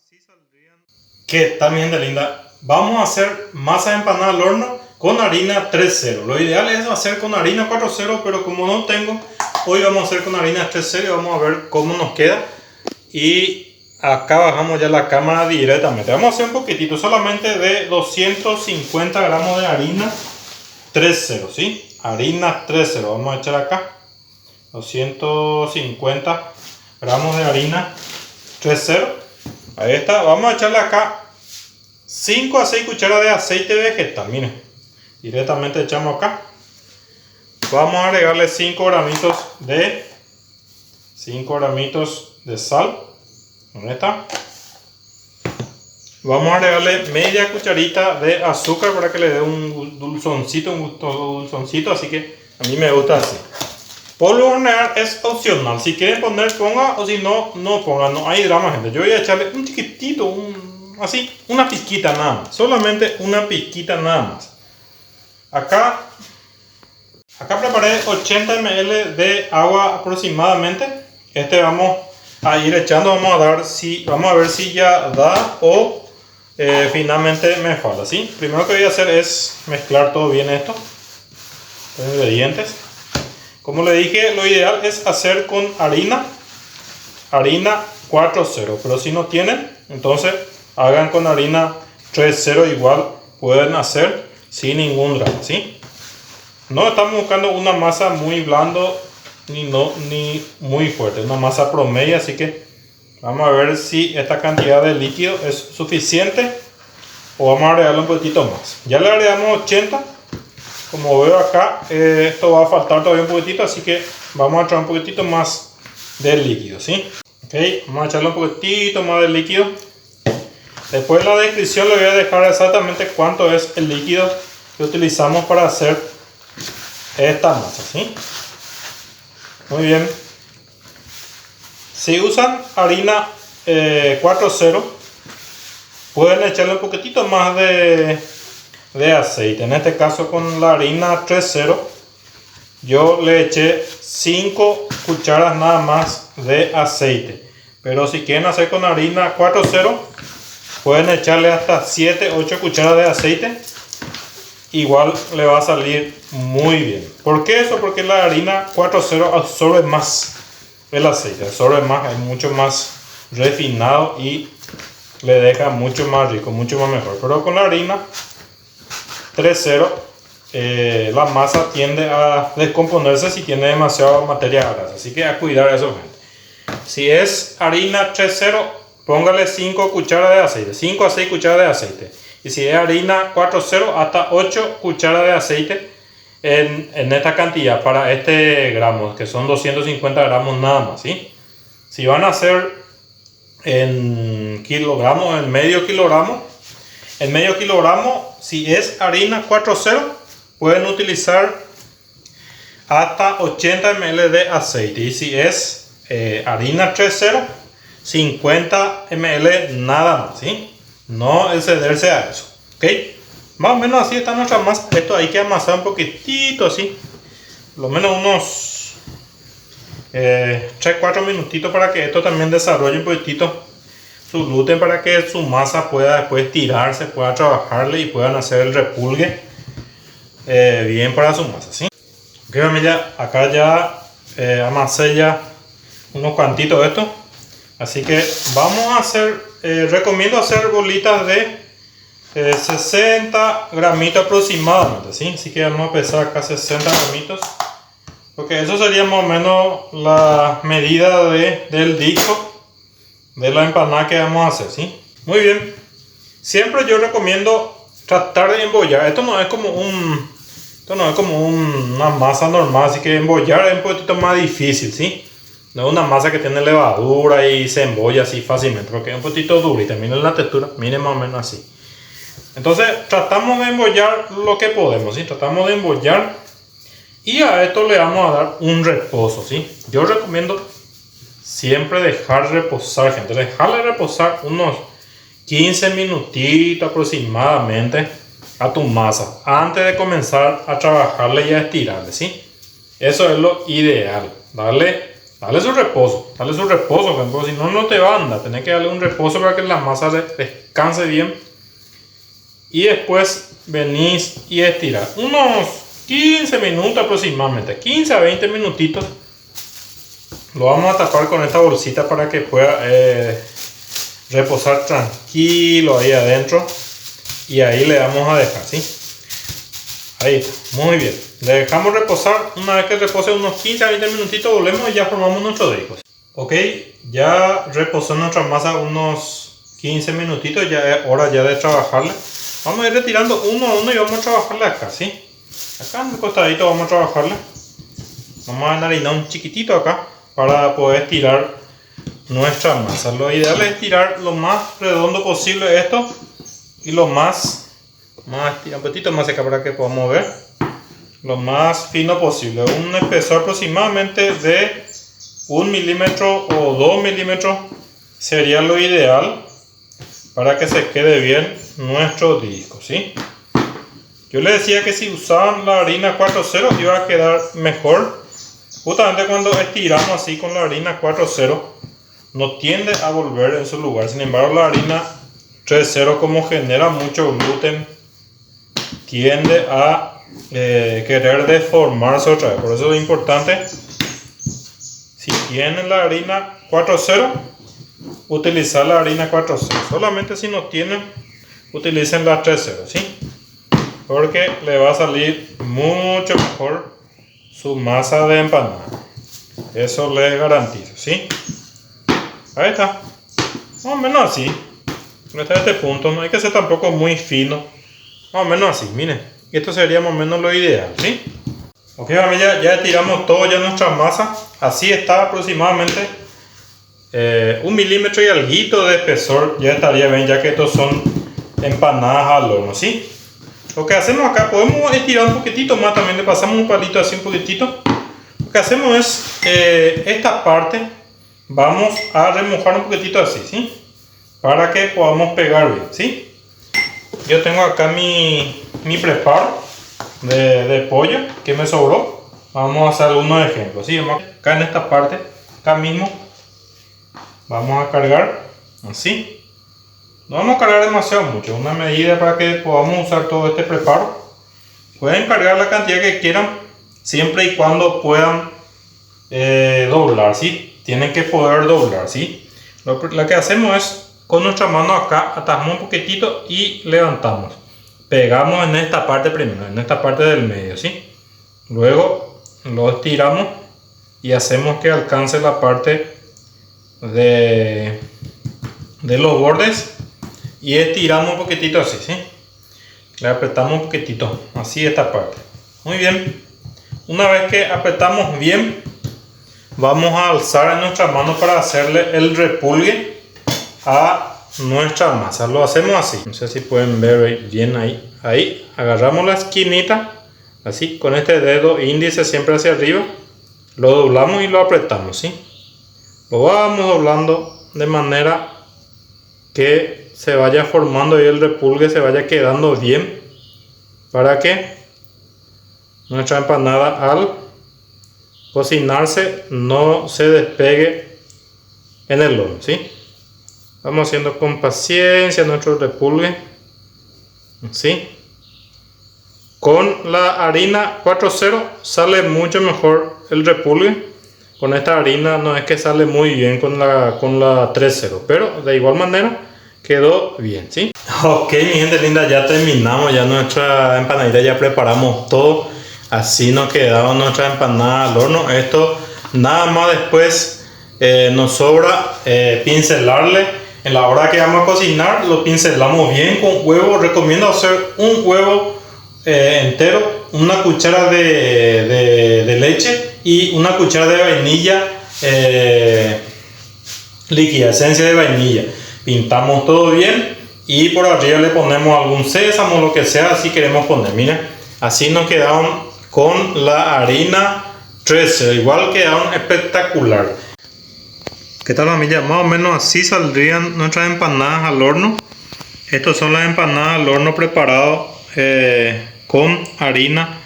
así saldrían. ¿Qué tal, mi gente linda? Vamos a hacer masa de empanada al horno con harina 3.0. Lo ideal es hacer con harina 4.0, pero como no tengo, hoy vamos a hacer con harina 3.0 y vamos a ver cómo nos queda. Y acá bajamos ya la cámara directamente. Vamos a hacer un poquitito, solamente de 250 gramos de harina 3.0, ¿sí? Harina 3.0, vamos a echar acá 250 gramos de harina 3.0. Ahí está, vamos a echarle acá 5 a 6 cucharas de aceite vegetal. Miren, directamente echamos acá. Vamos a agregarle 5 gramitos de sal. Ahí está. Vamos a agregarle media cucharita de azúcar para que le dé un dulzoncito, un gusto dulzoncito, así que a mí me gusta así. Polvo de hornear es opcional, si quieren poner ponga, o si no, no ponga, no hay drama, gente. Yo voy a echarle un chiquitito, así, una pizquita nada más, solamente una pizquita nada más. Acá preparé 80 ml de agua aproximadamente. Vamos a ir echando, vamos a ver si ya da o finalmente me falta, ¿sí? Primero que voy a hacer es mezclar todo bien esto, los ingredientes. Como le dije, lo ideal es hacer con harina 4.0, pero si no tienen, entonces hagan con harina 3.0, igual pueden hacer sin ningún drama, ¿sí? No estamos buscando una masa muy blando ni muy fuerte, una masa promedio, así que vamos a ver si esta cantidad de líquido es suficiente o vamos a agregarle un poquitito más. Ya le agregamos 80. Como veo acá, esto va a faltar todavía un poquitito, así que vamos a echar un poquitito más de líquido, ¿sí? Ok, vamos a echarle un poquitito más de líquido. Después en la descripción le voy a dejar exactamente cuánto es el líquido que utilizamos para hacer esta masa, ¿sí? Muy bien. Si usan harina 4.0, pueden echarle un poquitito más de aceite. En este caso, con la harina 3.0, yo le eché 5 cucharas nada más de aceite. Pero si quieren hacer con harina 4.0, pueden echarle hasta 7-8 cucharas de aceite. Igual le va a salir muy bien. ¿Por qué eso? Porque la harina 4.0 absorbe más el aceite, absorbe más, es mucho más refinado y le deja mucho más rico, mucho más mejor. Pero con la harina 3.0 la masa tiende a descomponerse si tiene demasiada materia grasa, así que a cuidar eso, gente. Si es harina 3.0, póngale 5 cucharas de aceite, 5 a 6 cucharas de aceite. Y si es harina 4.0, hasta 8 cucharas de aceite en esta cantidad para este gramo, que son 250 gramos nada más, ¿sí? Si van a hacer en kilogramos, en medio kilogramo, si es harina 4.0, pueden utilizar hasta 80 ml de aceite. Y si es harina 3.0, 50 ml nada más, ¿sí? No excederse a eso, ¿ok? Más o menos así está nuestra masa. Esto hay que amasar un poquitito así, por lo menos unos 3-4 minutitos para que esto también desarrolle un poquitito su gluten, para que su masa pueda después tirarse, pueda trabajarle y puedan hacer el repulgue bien para su masa, ¿sí? Ok, familia, acá ya amasé ya unos cuantitos de esto, así que vamos a hacer, recomiendo hacer bolitas de 60 gramitos aproximadamente, ¿sí? Así que vamos a pesar acá 60 gramitos, porque eso sería más o menos la medida del disco de la empanada que vamos a hacer, ¿sí? Muy bien. Siempre yo recomiendo tratar de embollar. Esto no es como una masa normal, así que embollar es un poquito más difícil, ¿sí? No es una masa que tiene levadura y se embolla así fácilmente, porque es un poquito durita. Miren la textura, miren más o menos así. Entonces tratamos de embollar lo que podemos, ¿sí? Tratamos de embollar y a esto le vamos a dar un reposo, ¿sí? Yo recomiendo siempre dejar reposar, gente. Dejarle reposar unos 15 minutitos aproximadamente a tu masa antes de comenzar a trabajarle y a estirarle, ¿sí? Eso es lo ideal. Darle dale su reposo, porque si no, no te va a andar. Tenés que darle un reposo para que la masa descanse bien. Y después venís y estiras unos 15 minutos aproximadamente, 15 a 20 minutitos. Lo vamos a tapar con esta bolsita para que pueda reposar tranquilo ahí adentro. Y ahí le vamos a dejar, ¿sí? Ahí está, muy bien. Le dejamos reposar. Una vez que repose unos 15 a 20 minutitos, volvemos y ya formamos nuestro disco. Ok, ya reposó nuestra masa unos 15 minutitos, ya es hora ya de trabajarla. Vamos a ir retirando uno a uno y vamos a trabajarla acá, ¿sí? Acá en el costadito vamos a trabajarla. Vamos a enharinar un chiquitito acá para poder estirar nuestra masa. Lo ideal es estirar lo más redondo posible esto y lo más un poquito más acá para que podamos ver lo más fino posible. Un espesor aproximadamente de 1 milímetro o 2 milímetros sería lo ideal para que se quede bien nuestro disco, ¿sí? Yo les decía que si usaban la harina 4.0 iba a quedar mejor. Justamente cuando estiramos así con la harina 4.0 no tiende a volver en su lugar. Sin embargo, la harina 3.0, como genera mucho gluten, tiende a querer deformarse otra vez. Por eso es importante, si tienen la harina 4.0, utilizar la harina 4.0. Solamente si no tienen, utilicen la 3.0, ¿sí? Porque le va a salir mucho mejor su masa de empanada. Eso les garantizo, ¿sí? Ahí está. Más o menos así. Hasta este punto. No hay que ser tampoco muy fino. Más o menos así, miren. Esto sería más o menos lo ideal, ¿sí? Ok, familia, ya tiramos todo ya nuestra masa. Así está aproximadamente 1 milímetro y alguito de espesor. Ya estaría bien, ya que estos son empanadas al horno, ¿sí? Lo que hacemos acá, podemos estirar un poquitito más, también le pasamos un palito así un poquitito. Lo que hacemos es, esta parte, vamos a remojar un poquitito así, ¿sí? Para que podamos pegar bien, ¿sí? Yo tengo acá mi preparo de pollo que me sobró. Vamos a hacer algunos ejemplos, ¿sí? Acá en esta parte, acá mismo, vamos a cargar así. No vamos a cargar demasiado mucho, una medida para que podamos usar todo este preparo. Pueden cargar la cantidad que quieran, siempre y cuando puedan doblar, ¿sí? Tienen que poder doblar, ¿sí? Lo que hacemos es, con nuestra mano acá, atajamos un poquitito y levantamos. Pegamos en esta parte primero, en esta parte del medio, ¿sí? Luego lo estiramos y hacemos que alcance la parte de los bordes. Y estiramos un poquitito así, ¿sí? Le apretamos un poquitito, así esta parte. Muy bien. Una vez que apretamos bien, vamos a alzar en nuestra mano para hacerle el repulgue a nuestra masa. Lo hacemos así. No sé si pueden ver bien ahí. Ahí agarramos la esquinita, así, con este dedo índice siempre hacia arriba. Lo doblamos y lo apretamos, ¿sí? Lo vamos doblando de manera que se vaya formando y el repulgue se vaya quedando bien, para que nuestra empanada al cocinarse no se despegue en el horno, ¿sí? Vamos haciendo con paciencia nuestro repulgue, ¿sí? Con la harina 4.0 sale mucho mejor el repulgue. Con esta harina no es que sale muy bien con la 3.0, pero de igual manera quedó bien, ¿sí? Ok, mi gente linda, ya terminamos ya nuestra empanadita, ya preparamos todo. Así nos quedaba nuestra empanada al horno. Esto nada más después nos sobra pincelarle. En la hora que vamos a cocinar lo pincelamos bien con huevo. Recomiendo hacer un huevo entero, una cuchara de leche y una cuchara de vainilla líquida, esencia de vainilla. Pintamos todo bien y por arriba le ponemos algún sésamo, lo que sea, si queremos poner. Miren, así nos quedaron con la harina 13, igual quedaron espectacular. ¿Qué tal, familia? Más o menos así saldrían nuestras empanadas al horno. Estas son las empanadas al horno preparadas con harina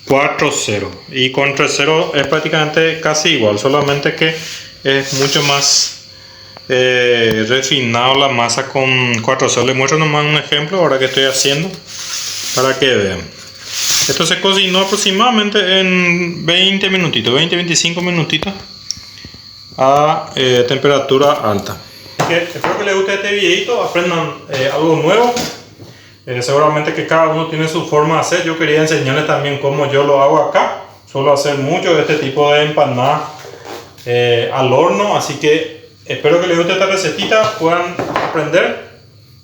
4-0. Y con 3-0 es prácticamente casi igual, solamente que es mucho más refinado la masa con 4-0. Les muestro nomás un ejemplo ahora que estoy haciendo para que vean. Esto se cocinó aproximadamente en 20-25 minutitos a temperatura alta. Espero que les guste este videito, aprendan algo nuevo. Seguramente que cada uno tiene su forma de hacer. Yo quería enseñarles también cómo yo lo hago acá. Suelo hacer mucho de este tipo de empanada al horno, así que espero que les guste esta recetita, puedan aprender.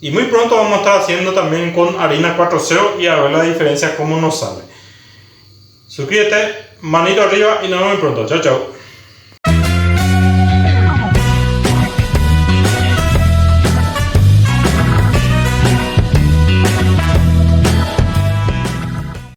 Y muy pronto vamos a estar haciendo también con harina 4-0 y a ver la diferencia cómo nos sale. Suscríbete, manito arriba y nos vemos muy pronto. Chao, chao.